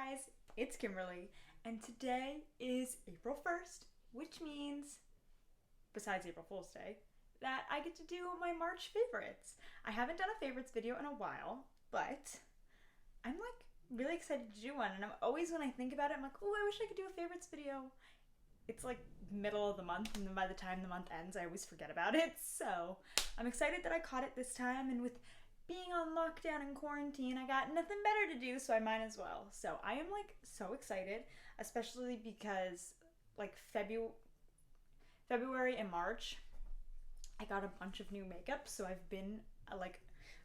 guys, it's Kimberly, and today is April 1st, which means, besides April Fool's Day, that I get to do my March favorites. I haven't done a favorites video in a while, but I'm like really excited to do one, and I'm always, when I think about it, I'm like, oh, I wish I could do a favorites video. It's like middle of the month, and then by the time the month ends, I always forget about it, so I'm excited that I caught it this time, and with being on lockdown and quarantine, I got nothing better to do, so I might as well. So I am like so excited, especially because like February and March, I got a bunch of new makeup, so I've been like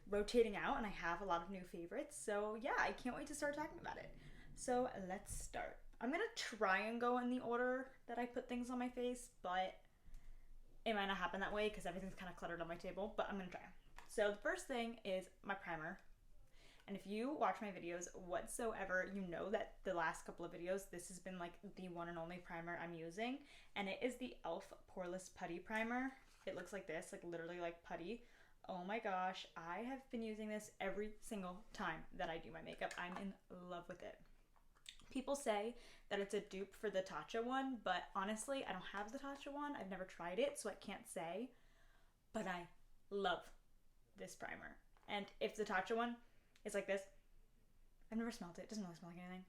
rotating out, and I have a lot of new favorites. So yeah, I can't wait to start talking about it. So let's start. I'm gonna try and go in the order that I put things on my face, but it might not happen that way because everything's kind of cluttered on my table, but I'm gonna try. So the first thing is my primer. And if you watch my videos whatsoever, you know that the last couple of videos, this has been like the one and only primer I'm using. And it is the e.l.f. Poreless Putty Primer. It looks like this, like literally like putty. Oh my gosh, I have been using this every single time that I do my makeup. I'm in love with it. People say that it's a dupe for the Tatcha one, but honestly, I don't have the Tatcha one. I've never tried it, so I can't say. But I love this primer. And if the Tatcha one is like this, I've never smelled it. It doesn't really smell like anything.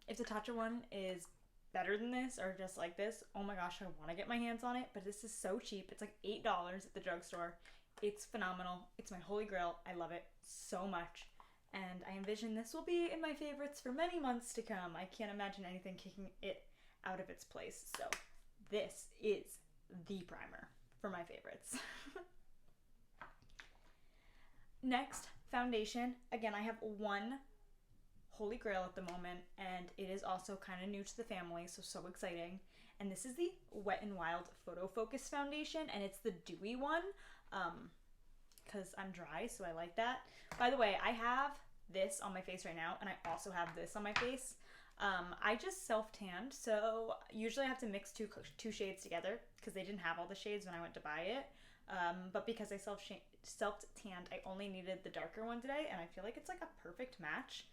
If the Tatcha one is better than this or just like this, oh my gosh, I want to get my hands on it. But this is so cheap. It's like $8 at the drugstore. It's phenomenal. It's my holy grail. I love it so much. And I envision this will be in my favorites for many months to come. I can't imagine anything kicking it out of its place. So this is the primer for my favorites. Next, foundation. Again, I have one holy grail at the moment, and it is also kind of new to the family, so exciting. And this is the Wet n Wild Photo Focus Foundation, and it's the dewy one, because I'm dry, so I like that. By the way, I have this on my face right now, and I also have this on my face. I just self-tanned, so usually I have to mix two shades together, because they didn't have all the shades when I went to buy it. But because I self-tanned, I only needed the darker one today, and I feel like it's like a perfect match.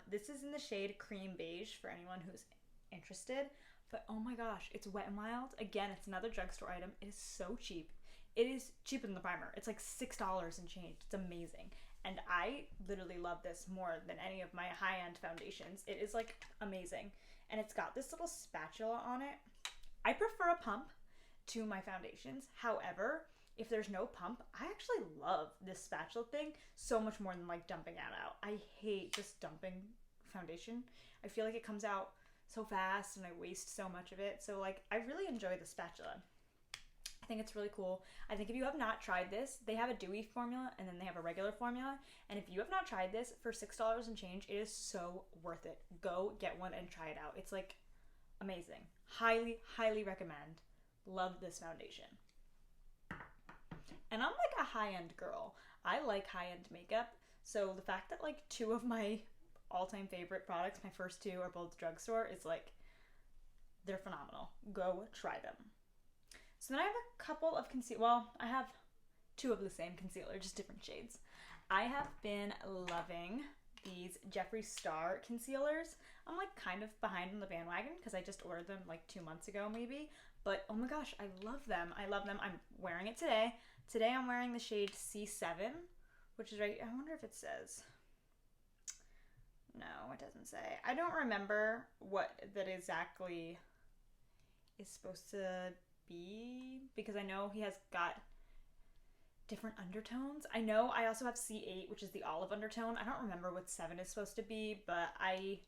This is in the shade Cream Beige for anyone who's interested. But oh my gosh, it's Wet n Wild. Again, it's another drugstore item. It is so cheap. It is cheaper than the primer. It's like $6 and change. It's amazing. And I literally love this more than any of my high-end foundations. It is like amazing. And it's got this little spatula on it. I prefer a pump to my foundations. However, if there's no pump, I actually love this spatula thing so much more than like dumping it out. I hate just dumping foundation. I feel like it comes out so fast and I waste so much of it. So like I really enjoy the spatula. I think it's really cool. I think if you have not tried this, they have a dewy formula and then they have a regular formula. And if you have not tried this for $6 and change, it is so worth it. Go get one and try it out. It's like amazing. Highly, highly recommend. Love this foundation. And I'm like a high-end girl. I like high-end makeup. So the fact that like two of my all-time favorite products, my first two are both drugstore, is like, they're phenomenal. Go try them. So then I have a couple of I have two of the same concealer, just different shades. I have been loving these Jefree Star concealers. I'm like kind of behind on the bandwagon because I just ordered them like 2 months ago maybe. But oh my gosh, I love them. I love them. I'm wearing it today. Today I'm wearing the shade C7, which is right. I wonder if it says. No, it doesn't say. I don't remember what that exactly is supposed to be because I know he has got different undertones. I know I also have C8, which is the olive undertone. I don't remember what 7 is supposed to be, but I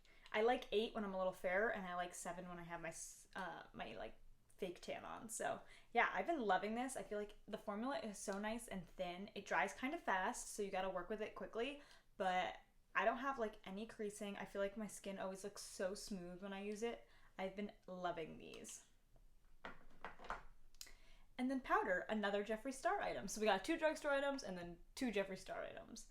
like 8 when I'm a little fairer, and I like 7 when I have my like fake tan on. So yeah, I've been loving this. I feel like the formula is so nice and thin. It dries kind of fast, so you gotta work with it quickly, but I don't have like any creasing. I feel like my skin always looks so smooth when I use it. I've been loving these. And then powder, another Jefree Star item. So we got 2 drugstore items and then 2 Jefree Star items.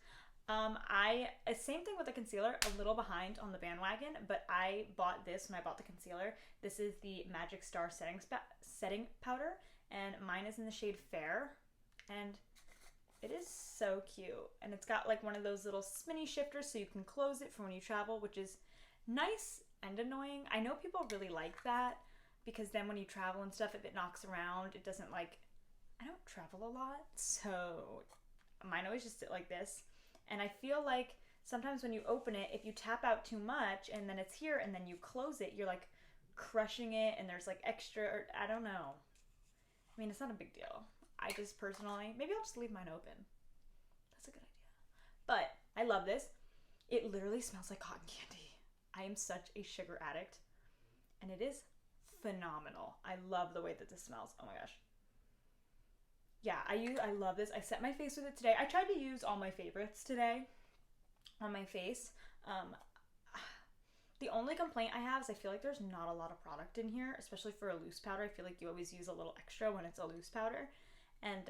Same thing with the concealer, a little behind on the bandwagon, but I bought this when I bought the concealer. This is the Magic Star setting powder, and mine is in the shade Fair, and it is so cute. And it's got like one of those little spinny shifters so you can close it for when you travel, which is nice and annoying. I know people really like that because then when you travel and stuff, if it knocks around, it doesn't like, I don't travel a lot, so mine always just sit like this. And I feel like sometimes when you open it, if you tap out too much and then it's here and then you close it, you're like crushing it and there's like extra, or I don't know. I mean, it's not a big deal. I just personally, maybe I'll just leave mine open. That's a good idea. But I love this. It literally smells like cotton candy. I am such a sugar addict. And it is phenomenal. I love the way that this smells. Oh my gosh. Yeah, I love this. I set my face with it today. I tried to use all my favorites today on my face. The only complaint I have is I feel like there's not a lot of product in here, especially for a loose powder. I feel like you always use a little extra when it's a loose powder. And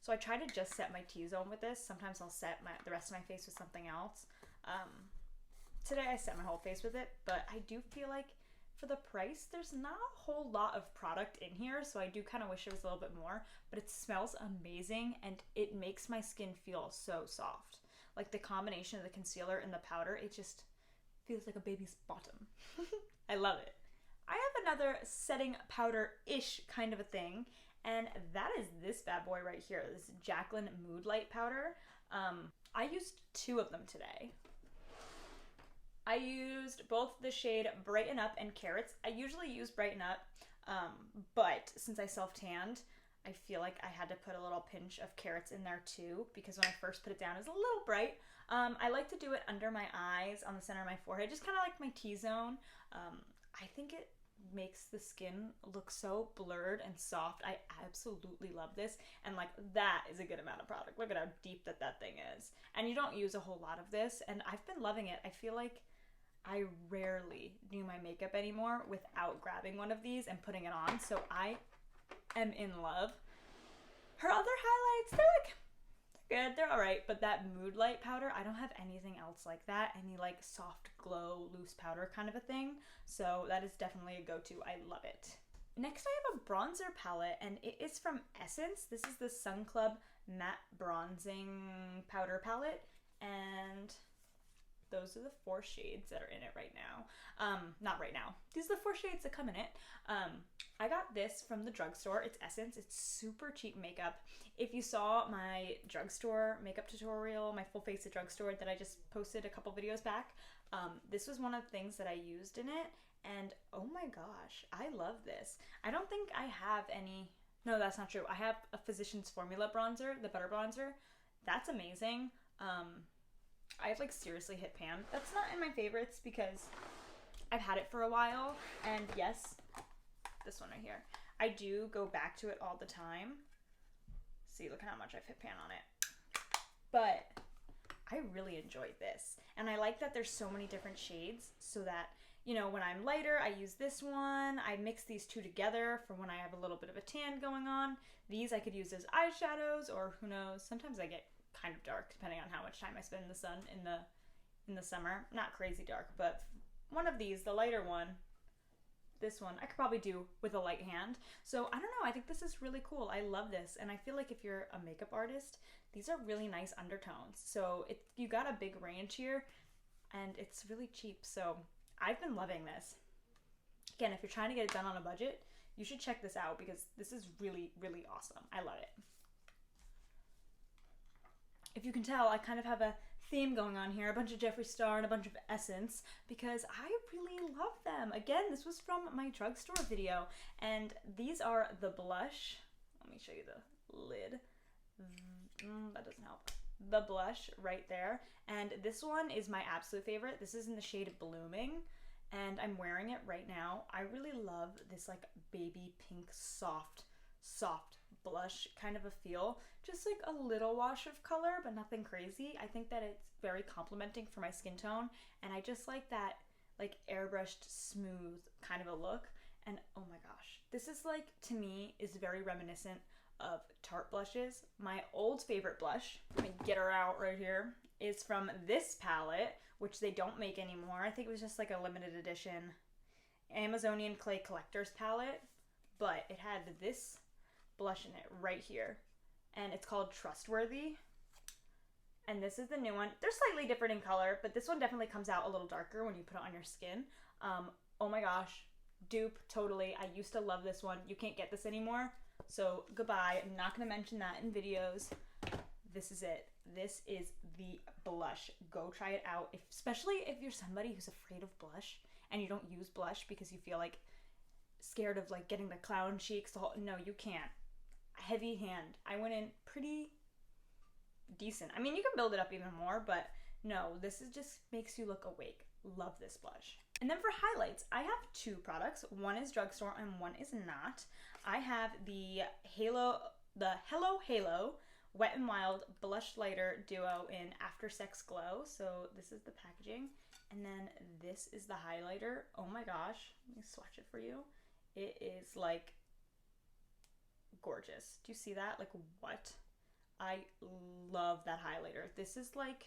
so I try to just set my T-zone with this. Sometimes I'll set the rest of my face with something else. Today I set my whole face with it, but I do feel like for the price, there's not a whole lot of product in here, so I do kind of wish it was a little bit more, but it smells amazing and it makes my skin feel so soft. Like the combination of the concealer and the powder, it just feels like a baby's bottom. I love it. I have another setting powder-ish kind of a thing, and that is this bad boy right here, this Jaclyn Mood Light Powder. I used 2 of them today. I used both the shade Brighten Up and Carrots. I usually use Brighten Up, but since I self-tanned, I feel like I had to put a little pinch of Carrots in there too, because when I first put it down, it was a little bright. I like to do it under my eyes, on the center of my forehead, just kind of like my T-zone. I think it makes the skin look so blurred and soft. I absolutely love this, and like that is a good amount of product. Look at how deep that thing is. And you don't use a whole lot of this, and I've been loving it. I feel like I rarely do my makeup anymore without grabbing one of these and putting it on, so I am in love. Her other highlights, they're good, they're alright, but that Mood Light powder, I don't have anything else like that, any like soft glow, loose powder kind of a thing, so that is definitely a go-to. I love it. Next I have a bronzer palette, and it is from Essence. This is the Sun Club Matte Bronzing Powder Palette, and those are the 4 shades that are in it right now. Not right now. These are the 4 shades that come in it. I got this from the drugstore. It's Essence. It's super cheap makeup. If you saw my drugstore makeup tutorial, my full face at drugstore that I just posted a couple videos back, this was one of the things that I used in it. And oh my gosh, I love this. I don't think I have any, no, that's not true. I have a Physicians Formula bronzer, the Butter Bronzer. That's amazing. I've like seriously hit pan. That's not in my favorites because I've had it for a while, and yes, this one right here, I do go back to it all the time. See, look at how much I've hit pan on it. But I really enjoyed this, and I like that there's so many different shades, so that, you know, when I'm lighter, I use this one. I mix these 2 together for when I have a little bit of a tan going on. These I could use as eyeshadows, or who knows, sometimes I get kind of dark depending on how much time I spend in the sun in the summer. Not crazy dark, but one of these, the lighter one, this one, I could probably do with a light hand. So I don't know, I think this is really cool. I love this, and I feel like if you're a makeup artist, these are really nice undertones. So you got a big range here, and it's really cheap. So I've been loving this. Again, if you're trying to get it done on a budget, you should check this out because this is really, really awesome. I love it. If you can tell, I kind of have a theme going on here, a bunch of Jefree Star and a bunch of Essence, because I really love them. Again, this was from my drugstore video, and these are the blush. Let me show you the lid. That doesn't help. The blush right there, and this one is my absolute favorite. This is in the shade Blooming, and I'm wearing it right now. I really love this like baby pink soft blush kind of a feel. Just like a little wash of color, but nothing crazy. I think that it's very complimenting for my skin tone, and I just like that like airbrushed smooth kind of a look. And oh my gosh, this is like, to me, is very reminiscent of Tarte blushes. My old favorite blush, let me get her out right here, is from this palette, which they don't make anymore. I think it was just like a limited edition Amazonian Clay Collector's palette, but it had this blush in it right here, and it's called Trustworthy, And this is the new one. They're slightly different in color, but this one definitely comes out a little darker when you put it on your skin. Oh my gosh, dupe, totally. I used to love this one. You can't get this anymore, so goodbye. I'm not going to mention that in videos. This is it. This is the blush. Go try it out, especially if you're somebody who's afraid of blush and you don't use blush because you feel like scared of like getting the clown cheeks. No, you can't. Heavy hand. I went in pretty decent. I mean, you can build it up even more, but no, this is just makes you look awake. Love this blush. And then for highlights, I have two products. One is drugstore and one is not. I have the Hello Halo Wet n Wild Blush Lighter Duo in After Sex Glow. So this is the packaging. And then this is the highlighter. Oh my gosh. Let me swatch it for you. It is like gorgeous. Do you see that? Like what? I love that highlighter. This is like,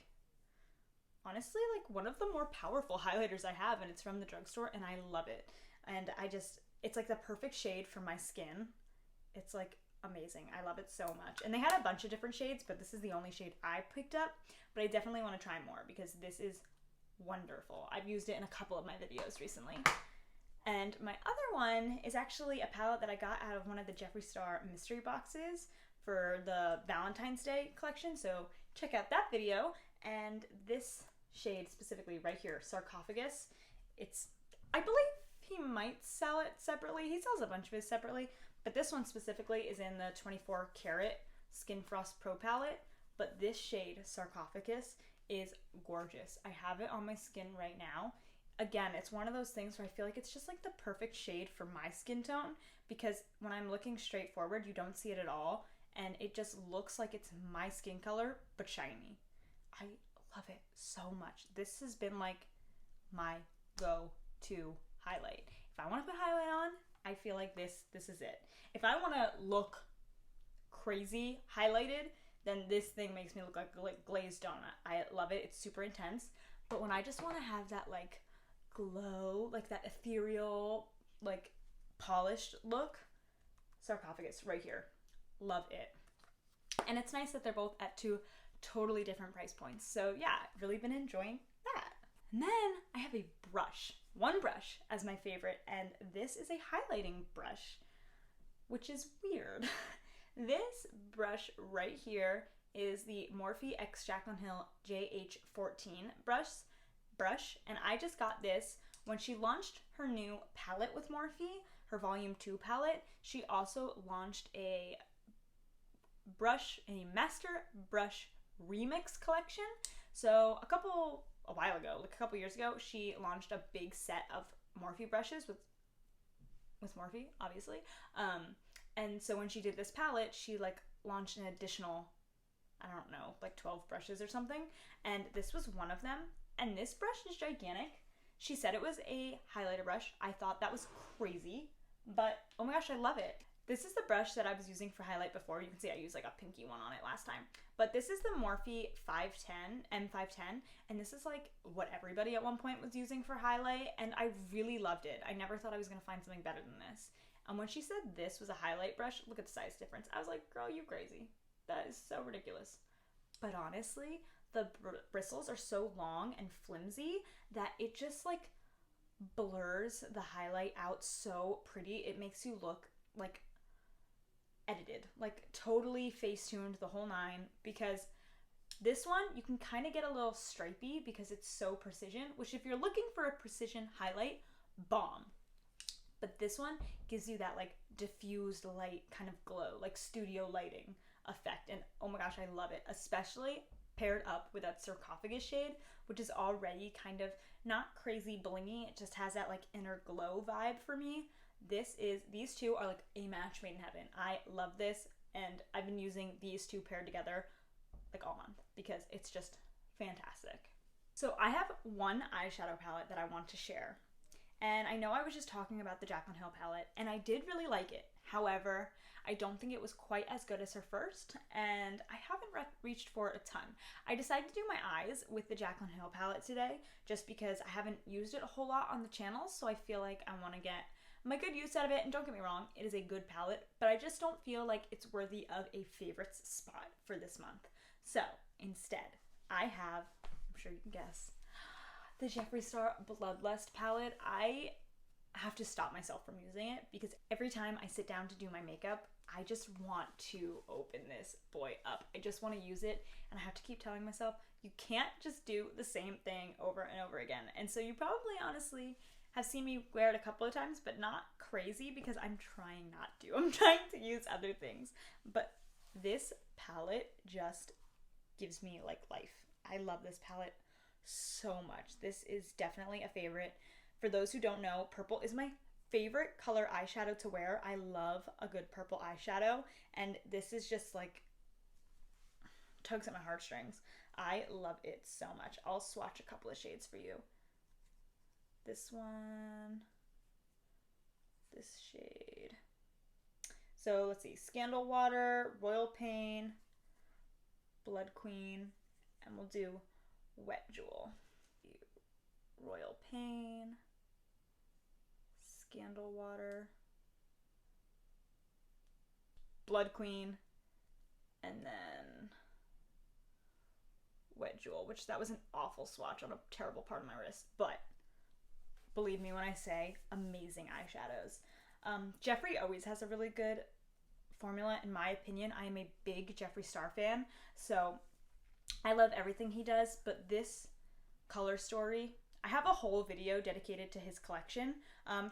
honestly, like one of the more powerful highlighters I have, and it's from the drugstore, and I love it. And it's like the perfect shade for my skin. It's like amazing. I love it so much. And they had a bunch of different shades, but this is the only shade I picked up. But I definitely want to try more because this is wonderful. I've used it in a couple of my videos recently. And my other one is actually a palette that I got out of one of the Jefree Star mystery boxes for the Valentine's Day collection. So check out that video. And this shade specifically right here, Sarcophagus. I believe he might sell it separately. He sells a bunch of his separately, but this one specifically is in the 24 karat Skin Frost Pro palette. But this shade, Sarcophagus, is gorgeous. I have it on my skin right now. Again, it's one of those things where I feel like it's just like the perfect shade for my skin tone, because when I'm looking straight forward, you don't see it at all, and it just looks like it's my skin color, but shiny. I love it so much. This has been like my go-to highlight. If I want to put highlight on, I feel like this is it. If I want to look crazy highlighted, then this thing makes me look like glazed donut. I love it. It's super intense. But when I just want to have that like glow, like that ethereal, like polished look, Sarcophagus right here. Love it. And it's nice that they're both at two totally different price points. So yeah, really been enjoying that. And then I have a brush, one brush as my favorite, and this is a highlighting brush, which is weird. This brush right here is the Morphe x Jaclyn Hill JH14 brush, and I just got this when she launched her new palette with Morphe, her volume 2 palette. She also launched a master brush remix collection. So a while ago, like a couple years ago, she launched a big set of Morphe brushes with Morphe, obviously. And so when she did this palette, she like launched an additional, I don't know, like 12 brushes or something. And this was one of them. And this brush is gigantic. She said it was a highlighter brush. I thought that was crazy, but oh my gosh, I love it. This is the brush that I was using for highlight before. You can see I used like a pinky one on it last time. But this is the Morphe M510, and this is like what everybody at one point was using for highlight, and I really loved it. I never thought I was gonna find something better than this. And when she said this was a highlight brush, look at the size difference. I was like, girl, you crazy. That is so ridiculous. But honestly, the bristles are so long and flimsy that it just like blurs the highlight out so pretty. It makes you look like edited, like totally face-tuned the whole nine, because this one you can kind of get a little stripey because it's so precision, which if you're looking for a precision highlight, bomb. But this one gives you that like diffused light kind of glow, like studio lighting effect, and oh my gosh, I love it, especially paired up with that Sarcophagus shade, which is already kind of not crazy blingy. It just has that like inner glow vibe for me. These two are like a match made in heaven. I love this, and I've been using these two paired together like all month because it's just fantastic. So I have one eyeshadow palette that I want to share. And I know I was just talking about the Jaclyn Hill palette, and I did really like it. However, I don't think it was quite as good as her first, and I haven't reached for it a ton. I decided to do my eyes with the Jaclyn Hill palette today, just because I haven't used it a whole lot on the channel, so I feel like I want to get my good use out of it. And don't get me wrong, it is a good palette, but I just don't feel like it's worthy of a favorites spot for this month. So instead, I have, I'm sure you can guess, the Jefree Star Bloodlust palette. I have to stop myself from using it because every time I sit down to do my makeup, I just want to open this boy up. I just want to use it, and I have to keep telling myself, you can't just do the same thing over and over again. And so you probably honestly have seen me wear it a couple of times, but not crazy because I'm trying not to. I'm trying to use other things. But this palette just gives me like life. I love this palette so much. This is definitely a favorite. For those who don't know, purple is my favorite color eyeshadow to wear. I love a good purple eyeshadow, and this is just like tugs at my heartstrings. I love it so much. I'll swatch a couple of shades for you. This one, this shade. So let's see, Scandal Water, Royal Pain, Blood Queen, and we'll do Wet Jewel. Royal Pain, Scandal Water, Blood Queen, and then Wet Jewel, which that was an awful swatch on a terrible part of my wrist, but believe me when I say amazing eyeshadows. Jefree always has a really good formula, in my opinion. I am a big Jefree Star fan, so I love everything he does, but this color story, I have a whole video dedicated to his collection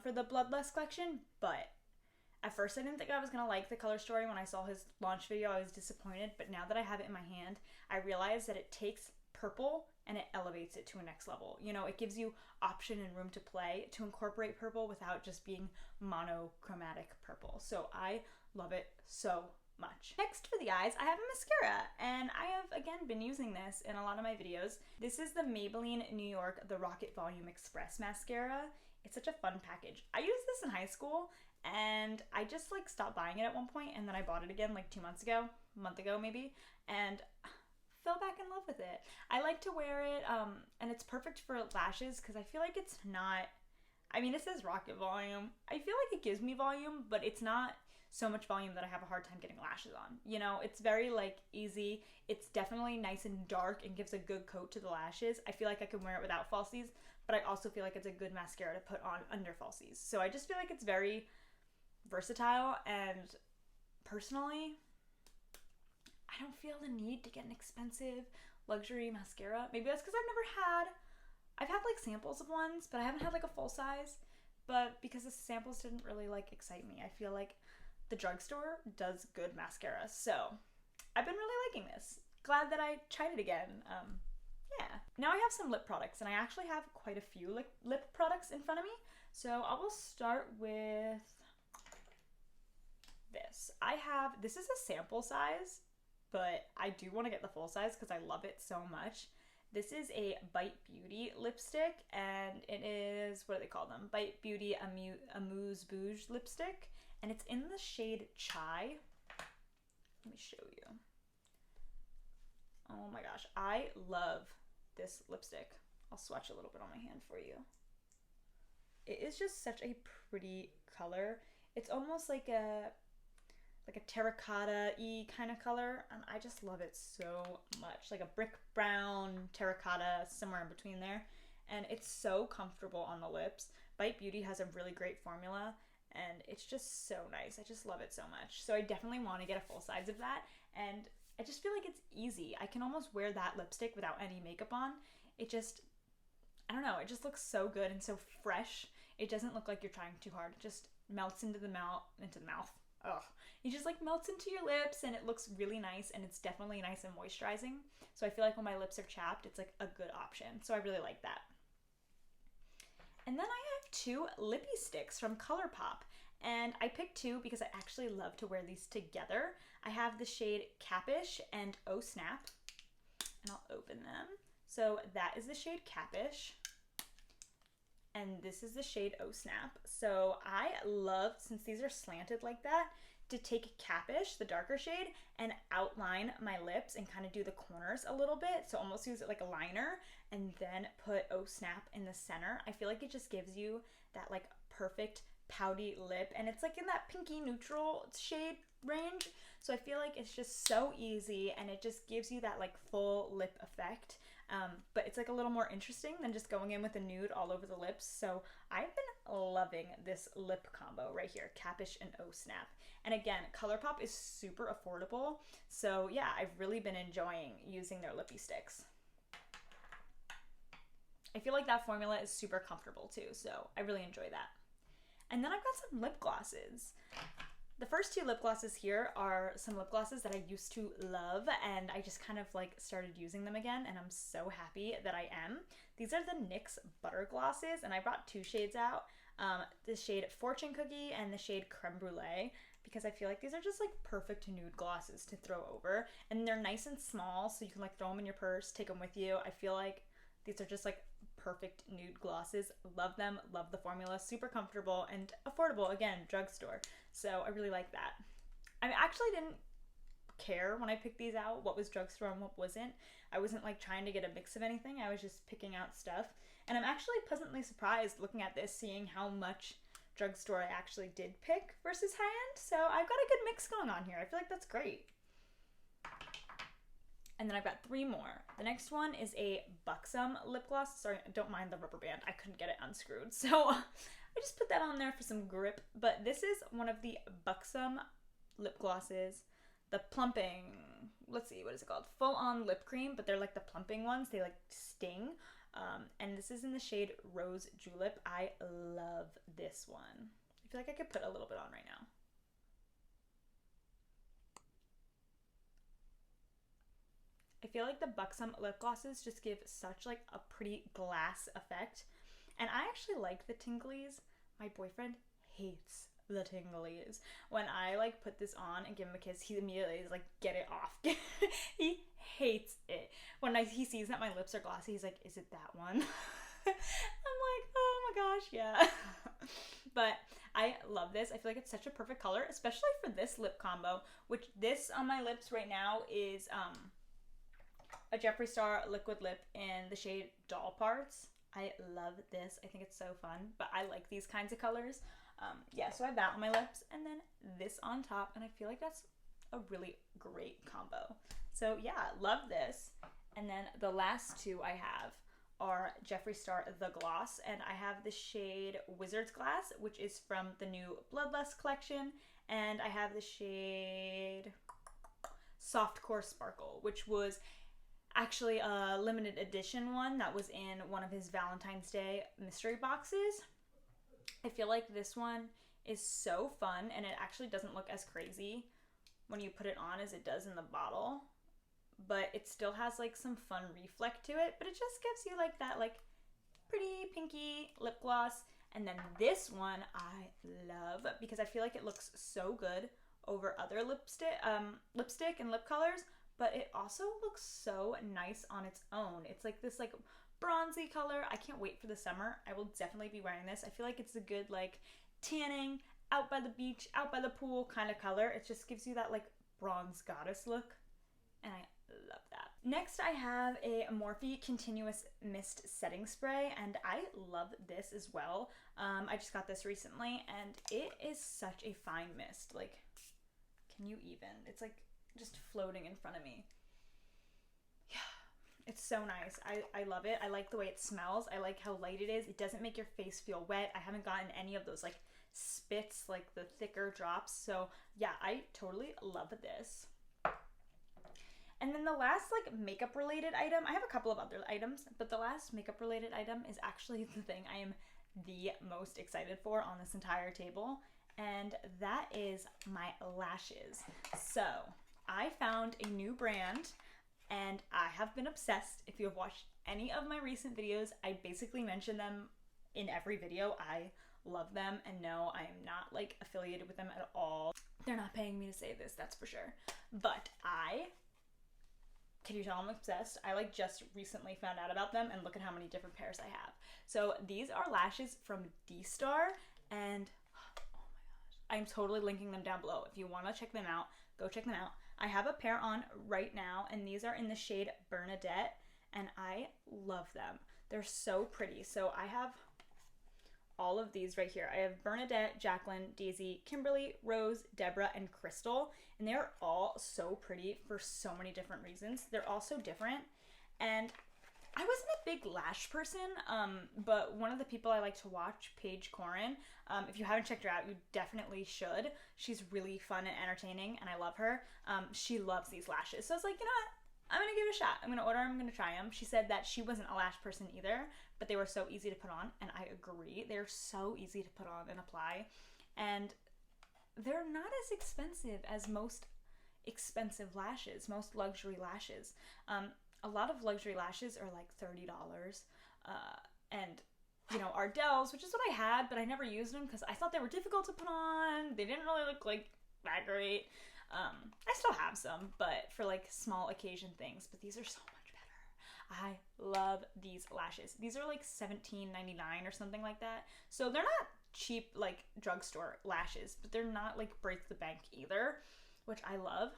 for the Bloodlust collection, but at first I didn't think I was going to like the color story. When I saw his launch video, I was disappointed, but now that I have it in my hand, I realize that it takes purple and it elevates it to a next level. You know, it gives you option and room to play to incorporate purple without just being monochromatic purple. So I love it so much. Next for the eyes, I have a mascara, and I have again been using this in a lot of my videos. This is the Maybelline New York The Rocket Volume Express mascara. It's such a fun package. I used this in high school, and I just like stopped buying it at one point, and then I bought it again like 2 months ago, a month ago maybe, and fell back in love with it. I like to wear it, and it's perfect for lashes because I feel like it's not, I mean, it says Rocket Volume. I feel like it gives me volume, but it's not so much volume that I have a hard time getting lashes on. You know, it's very like easy. It's definitely nice and dark and gives a good coat to the lashes. I feel like I can wear it without falsies, but I also feel like it's a good mascara to put on under falsies. So I just feel like it's very versatile, and personally, I don't feel the need to get an expensive luxury mascara. Maybe that's because I've had like samples of ones, but I haven't had like a full size. But because the samples didn't really like excite me, I feel like the drugstore does good mascara. So I've been really liking this. Glad that I tried it again. Yeah. Now I have some lip products, and I actually have quite a few lip products in front of me. So I will start with this. This is a sample size, but I do want to get the full size because I love it so much. This is a Bite Beauty lipstick, and it is, what do they call them? Bite Beauty Amuse Bouge lipstick, and it's in the shade Chai. Let me show you. Oh my gosh, I love this lipstick. I'll swatch a little bit on my hand for you. It is just such a pretty color. It's almost like a terracotta-y kind of color, and I just love it so much. Like a brick brown terracotta, somewhere in between there, and it's so comfortable on the lips. Bite Beauty has a really great formula, and it's just so nice. I just love it so much. So I definitely want to get a full size of that, and I just feel like it's easy. I can almost wear that lipstick without any makeup on. It just, I don't know, it just looks so good and so fresh. It doesn't look like you're trying too hard. It just melts into the mouth. Ugh. It just like melts into your lips, and it looks really nice, and it's definitely nice and moisturizing. So I feel like when my lips are chapped, it's like a good option. So I really like that. And then I have 2 lippie sticks from ColourPop, and I picked 2 because I actually love to wear these together. I have the shade Kapish and Oh Snap, and I'll open them. So that is the shade Kapish, and this is the shade Oh Snap. So I love, since these are slanted like that, to take Kapish, the darker shade, and outline my lips and kind of do the corners a little bit. So almost use it like a liner, and then put Oh Snap in the center. I feel like it just gives you that like perfect pouty lip, and it's like in that pinky neutral shade range. So I feel like it's just so easy, and it just gives you that like full lip effect. But it's like a little more interesting than just going in with a nude all over the lips. So I've been loving this lip combo right here, Kapish and Oh Snap. And again, ColourPop is super affordable. So yeah, I've really been enjoying using their lippy sticks. I feel like that formula is super comfortable too, so I really enjoy that. And then I've got some lip glosses. The first two lip glosses here are some lip glosses that I used to love, and I just kind of like started using them again, and I'm so happy that I am. These are the NYX Butter Glosses, and I brought two shades out, the shade Fortune Cookie and the shade Creme Brulee, because I feel like these are just like perfect nude glosses to throw over, and they're nice and small, so you can like throw them in your purse, take them with you. I feel like these are just like perfect nude glosses. Love them, love the formula, super comfortable and affordable, again, drugstore. So I really like that. I actually didn't care when I picked these out what was drugstore and what wasn't. I wasn't like trying to get a mix of anything. I was just picking out stuff. And I'm actually pleasantly surprised looking at this, seeing how much drugstore I actually did pick versus high-end. So I've got a good mix going on here. I feel like that's great. And then I've got three more. The next one is a Buxom lip gloss. Sorry, don't mind the rubber band. I couldn't get it unscrewed. So I just put that on there for some grip. But this is one of the Buxom lip glosses. The plumping, let's see, what is it called? Full on lip cream, but they're like the plumping ones. They like sting. And this is in the shade Rose Julep. I love this one. I feel like I could put a little bit on right now. I feel like the Buxom lip glosses just give such like a pretty glass effect. And I actually like the tinglies. My boyfriend hates the tinglies. When I like put this on and give him a kiss, he immediately is like, get it off. He hates it. When he sees that my lips are glossy, he's like, is it that one? I'm like, oh my gosh, yeah. But I love this. I feel like it's such a perfect color, especially for this lip combo, which this on my lips right now is a Jefree Star liquid lip in the shade Doll Parts. I love this. I think it's so fun, but I like these kinds of colors. Yeah, so I have that on my lips and then this on top, and I feel like that's a really great combo. So yeah, love this. And then the last two I have are Jefree Star The Gloss, and I have the shade Wizard's Glass, which is from the new Bloodlust collection, and I have the shade Softcore Sparkle, which was actually a limited edition one that was in one of his Valentine's Day mystery boxes. I feel like this one is so fun, and it actually doesn't look as crazy when you put it on as it does in the bottle, but it still has like some fun reflect to it, but it just gives you like that like pretty pinky lip gloss. And then this one I love because I feel like it looks so good over other lipstick and lip colors, but it also looks so nice on its own. It's like this like bronzy color. I can't wait for the summer. I will definitely be wearing this. I feel like it's a good like tanning, out by the beach, out by the pool kind of color. It just gives you that like bronze goddess look, and I love that. Next I have a Morphe Continuous Mist Setting Spray, and I love this as well. I just got this recently, and it is such a fine mist. Like, can you even? It's like just floating in front of me. Yeah, it's so nice. I love it. I like the way it smells. I like how light it is. It doesn't make your face feel wet. I haven't gotten any of those like spits, like the thicker drops. So yeah, I totally love this. And then the last like makeup related item, I have a couple of other items, but the last makeup related item is actually the thing I am the most excited for on this entire table, and that is my lashes. So I found a new brand and I have been obsessed. If you have watched any of my recent videos, I basically mention them in every video. I love them, and no, I am not like affiliated with them at all. They're not paying me to say this, that's for sure. But can you tell I'm obsessed? I like just recently found out about them, and look at how many different pairs I have. So these are lashes from Dstar, and oh my gosh, I'm totally linking them down below. If you want to check them out, go check them out. I have a pair on right now, and these are in the shade Bernadette, and I love them. They're so pretty. So I have all of these right here. I have Bernadette, Jaclyn, Daisy, Kimberly, Rose, Deborah, and Crystal. And they're all so pretty for so many different reasons. They're all so different. And I wasn't a big lash person, but one of the people I like to watch, Paige Corin, if you haven't checked her out, you definitely should. She's really fun and entertaining, and I love her. She loves these lashes. So I was like, you know what? I'm going to give it a shot. I'm going to order them. I'm going to try them. She said that she wasn't a lash person either, but they were so easy to put on, and I agree. They're so easy to put on and apply, and they're not as expensive as most expensive lashes, most luxury lashes. A lot of luxury lashes are like $30, and you know, Ardell's, which is what I had, but I never used them because I thought they were difficult to put on. They didn't really look like that great. I still have some, but for like small occasion things, but these are so much better. I love these lashes. These are like $17.99 or something like that. So they're not cheap like drugstore lashes, but they're not like break the bank either, which I love.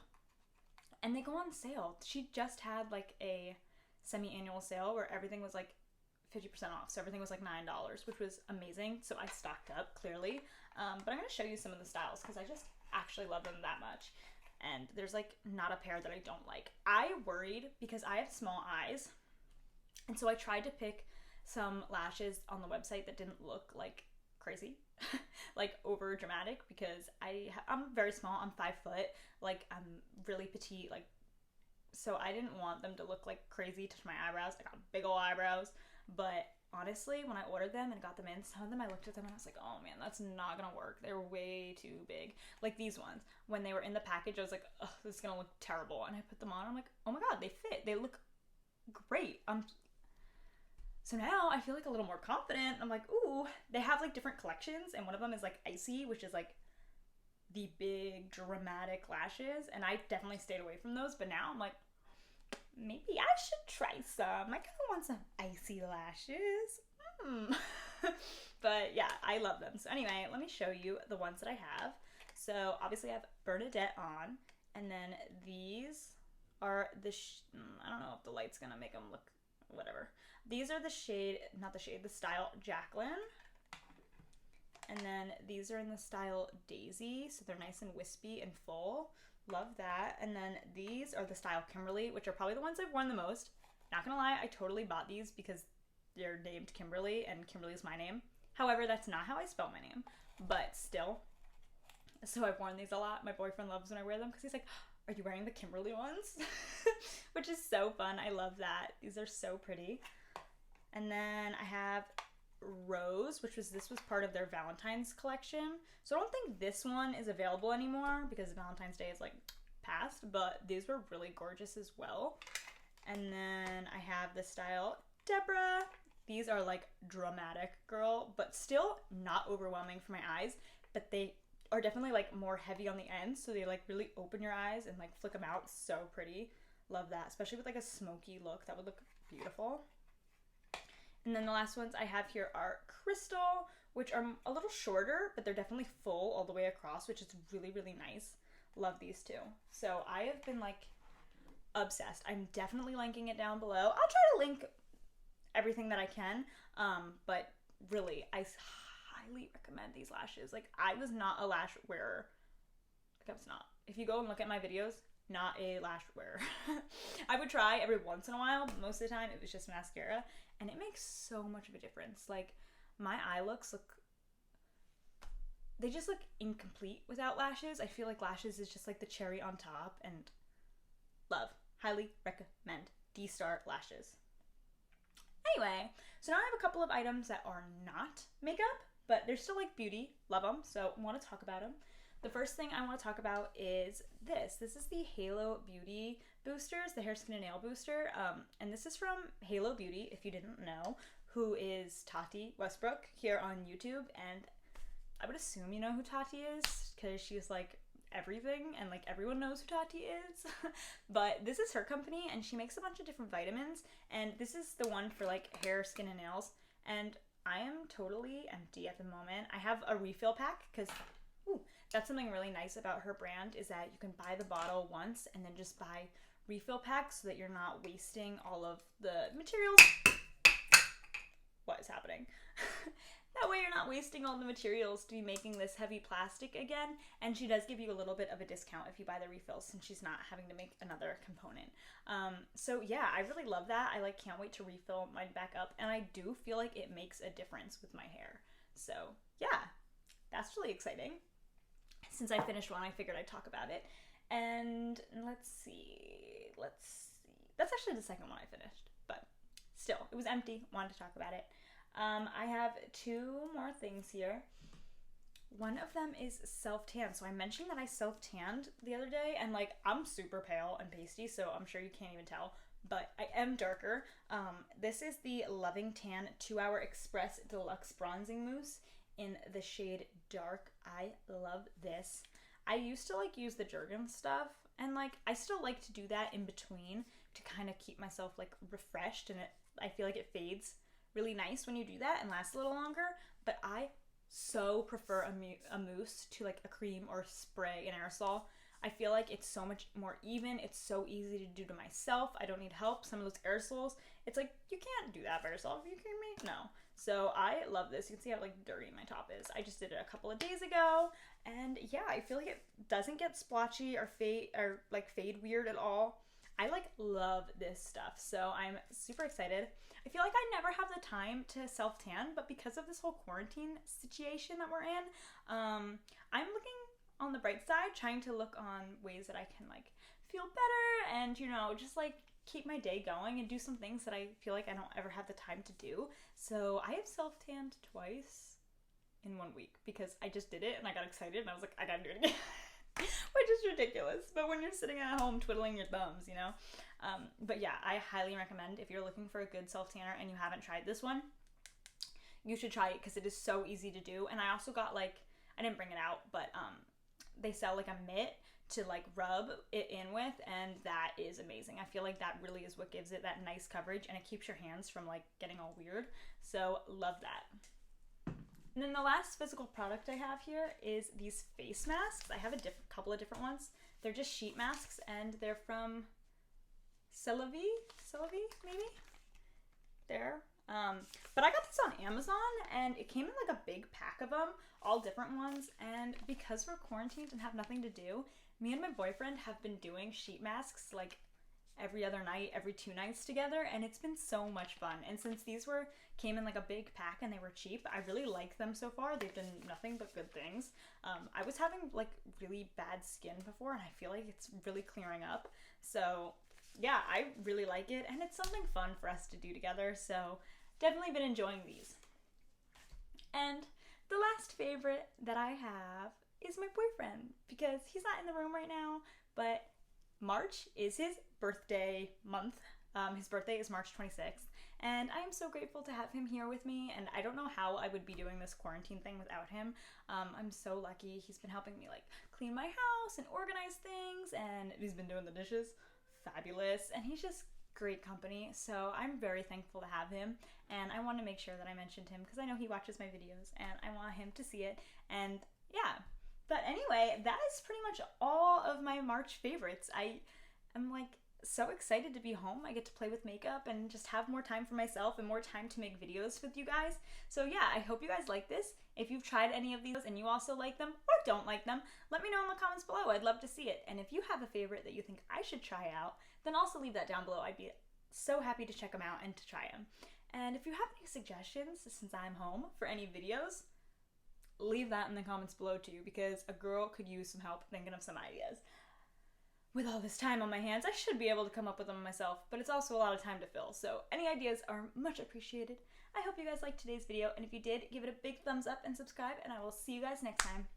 And they go on sale. She just had like a semi-annual sale where everything was like 50% off. So everything was like $9, which was amazing. So I stocked up, clearly. But I'm going to show you some of the styles because I just actually love them that much. And there's like not a pair that I don't like. I worried because I have small eyes. And so I tried to pick some lashes on the website that didn't look like crazy. Like over dramatic, because I'm very small. I'm 5 foot. Like I'm really petite. Like, so I didn't want them to look like crazy. Touch my eyebrows. I got big old eyebrows. But honestly, when I ordered them and got them in, some of them I looked at them and I was like, oh man, that's not gonna work. They're way too big. Like these ones, when they were in the package, I was like, oh, this is gonna look terrible. And I put them on. I'm like, oh my god, they fit. They look great. So now I feel like a little more confident. I'm like, ooh, they have like different collections, and one of them is like Icy, which is like the big dramatic lashes, and I definitely stayed away from those, but now I'm like, maybe I should try some. I kind of want some icy lashes. But yeah, I love them. So anyway, let me show you the ones that I have. So obviously I have Bernadette on, and then these are the, I don't know if the light's gonna make them look whatever. These are the shade, the style Jaclyn. And then these are in the style Daisy, so they're nice and wispy and full. Love that. And then these are the style Kimberly, which are probably the ones I've worn the most. Not gonna lie, I totally bought these because they're named Kimberly, and Kimberly is my name. However, that's not how I spell my name, but still. So I've worn these a lot. My boyfriend loves when I wear them because he's like, are you wearing the Kimberly ones? Which is so fun. I love that. These are so pretty. And then I have Rose, this was part of their Valentine's collection. So I don't think this one is available anymore because Valentine's Day is like past, but these were really gorgeous as well. And then I have the style Deborah. These are like dramatic girl, but still not overwhelming for my eyes, but they are definitely like more heavy on the ends, so they like really open your eyes and like flick them out. So pretty. Love that, especially with like a smoky look. That would look beautiful. And then the last ones I have here are Crystal, which are a little shorter, but they're definitely full all the way across, which is really, really nice. Love these two. So I have been like obsessed. I'm definitely linking it down below. I'll try to link everything that I can, but really, I highly recommend these lashes. Like, I was not a lash wearer. Like, I was not. If you go and look at my videos, not a lash wearer. I would try every once in a while, but most of the time it was just mascara, and it makes so much of a difference. Like, my eye looks they just look incomplete without lashes. I feel like lashes is just like the cherry on top, and love. Highly recommend Dstar Lashes. Anyway, so now I have a couple of items that are not makeup, but they're still like beauty. Love them, so I want to talk about them. The first thing I want to talk about is this. This is the Halo Beauty Boosters, the Hair, Skin, and Nail Booster. And this is from Halo Beauty, if you didn't know, who is Tati Westbrook here on YouTube. And I would assume you know who Tati is, because she's like everything, and like everyone knows who Tati is. But this is her company, and she makes a bunch of different vitamins. And this is the one for like hair, skin, and nails. And I am totally empty at the moment. I have a refill pack, because that's something really nice about her brand, is that you can buy the bottle once and then just buy refill packs so that you're not wasting all of the materials. What is happening? That way you're not not wasting all the materials to be making this heavy plastic again. And she does give you a little bit of a discount if you buy the refills, since she's not having to make another component. So yeah, I really love that. I like can't wait to refill mine back up, and I do feel like it makes a difference with my hair. So yeah, that's really exciting. Since I finished one, I figured I'd talk about it. And let's see. That's actually the second one I finished, but still, it was empty. Wanted to talk about it. I have two more things here. One of them is self-tan. So I mentioned that I self-tanned the other day, and like, I'm super pale and pasty, so I'm sure you can't even tell, but I am darker. This is the Loving Tan 2-Hour Express Deluxe Bronzing Mousse in the shade Dark. I love this. I used to like use the Jergens stuff, and like, I still like to do that in between to kind of keep myself like refreshed, and I feel like it fades really nice when you do that and lasts a little longer. But I so prefer a mousse to like a cream or spray in aerosol. I feel like it's so much more even. It's so easy to do to myself. I don't need help. Some of those aerosols, it's like, you can't do that by yourself. Are you kidding me? No. So I love this. You can see how like dirty my top is. I just did it a couple of days ago, and yeah, I feel like it doesn't get splotchy or fade weird at all. I like love this stuff, so I'm super excited. I feel like I never have the time to self-tan, but because of this whole quarantine situation that we're in, I'm looking on the bright side, trying to look on ways that I can like feel better and, you know, just like keep my day going and do some things that I feel like I don't ever have the time to do. So I have self-tanned twice in 1 week because I just did it and I got excited and I was like, I gotta do it again. Which is ridiculous, but when you're sitting at home twiddling your thumbs, you know. But yeah, I highly recommend, if you're looking for a good self-tanner and you haven't tried this one, you should try it because it is so easy to do. And I also got like, I didn't bring it out, but they sell like a mitt to like rub it in with, and that is amazing. I feel like that really is what gives it that nice coverage, and it keeps your hands from like getting all weird. So love that. And then the last physical product I have here is these face masks. I have a couple of different ones. They're just sheet masks, and they're from Celavie, maybe? There. But I got these on Amazon, and it came in like a big pack of them, all different ones, and because we're quarantined and have nothing to do, me and my boyfriend have been doing sheet masks like every other night, every 2 nights together, and it's been so much fun. And since these came in like a big pack and they were cheap, I really like them so far. They've been nothing but good things. I was having like really bad skin before, and I feel like it's really clearing up. So yeah, I really like it, and it's something fun for us to do together. So definitely been enjoying these. And the last favorite that I have is my boyfriend, because he's not in the room right now, but March is his birthday month. His birthday is March 26th, and I am so grateful to have him here with me, and I don't know how I would be doing this quarantine thing without him. I'm so lucky. He's been helping me like clean my house and organize things, and he's been doing the dishes. Fabulous. And he's just great company, so I'm very thankful to have him, and I want to make sure that I mentioned him because I know he watches my videos, and I want him to see it. And yeah, but anyway, that is pretty much all of my March favorites. I am like so excited to be home. I get to play with makeup and just have more time for myself and more time to make videos with you guys. So yeah, I hope you guys like this. If you've tried any of these and you also like them or don't like them, let me know in the comments below. I'd love to see it. And if you have a favorite that you think I should try out, then also leave that down below. I'd be so happy to check them out and to try them. And if you have any suggestions, since I'm home, for any videos, leave that in the comments below too, because a girl could use some help thinking of some ideas. With all this time on my hands, I should be able to come up with them myself, but it's also a lot of time to fill, so any ideas are much appreciated. I hope you guys liked today's video, and if you did, give it a big thumbs up and subscribe, and I will see you guys next time.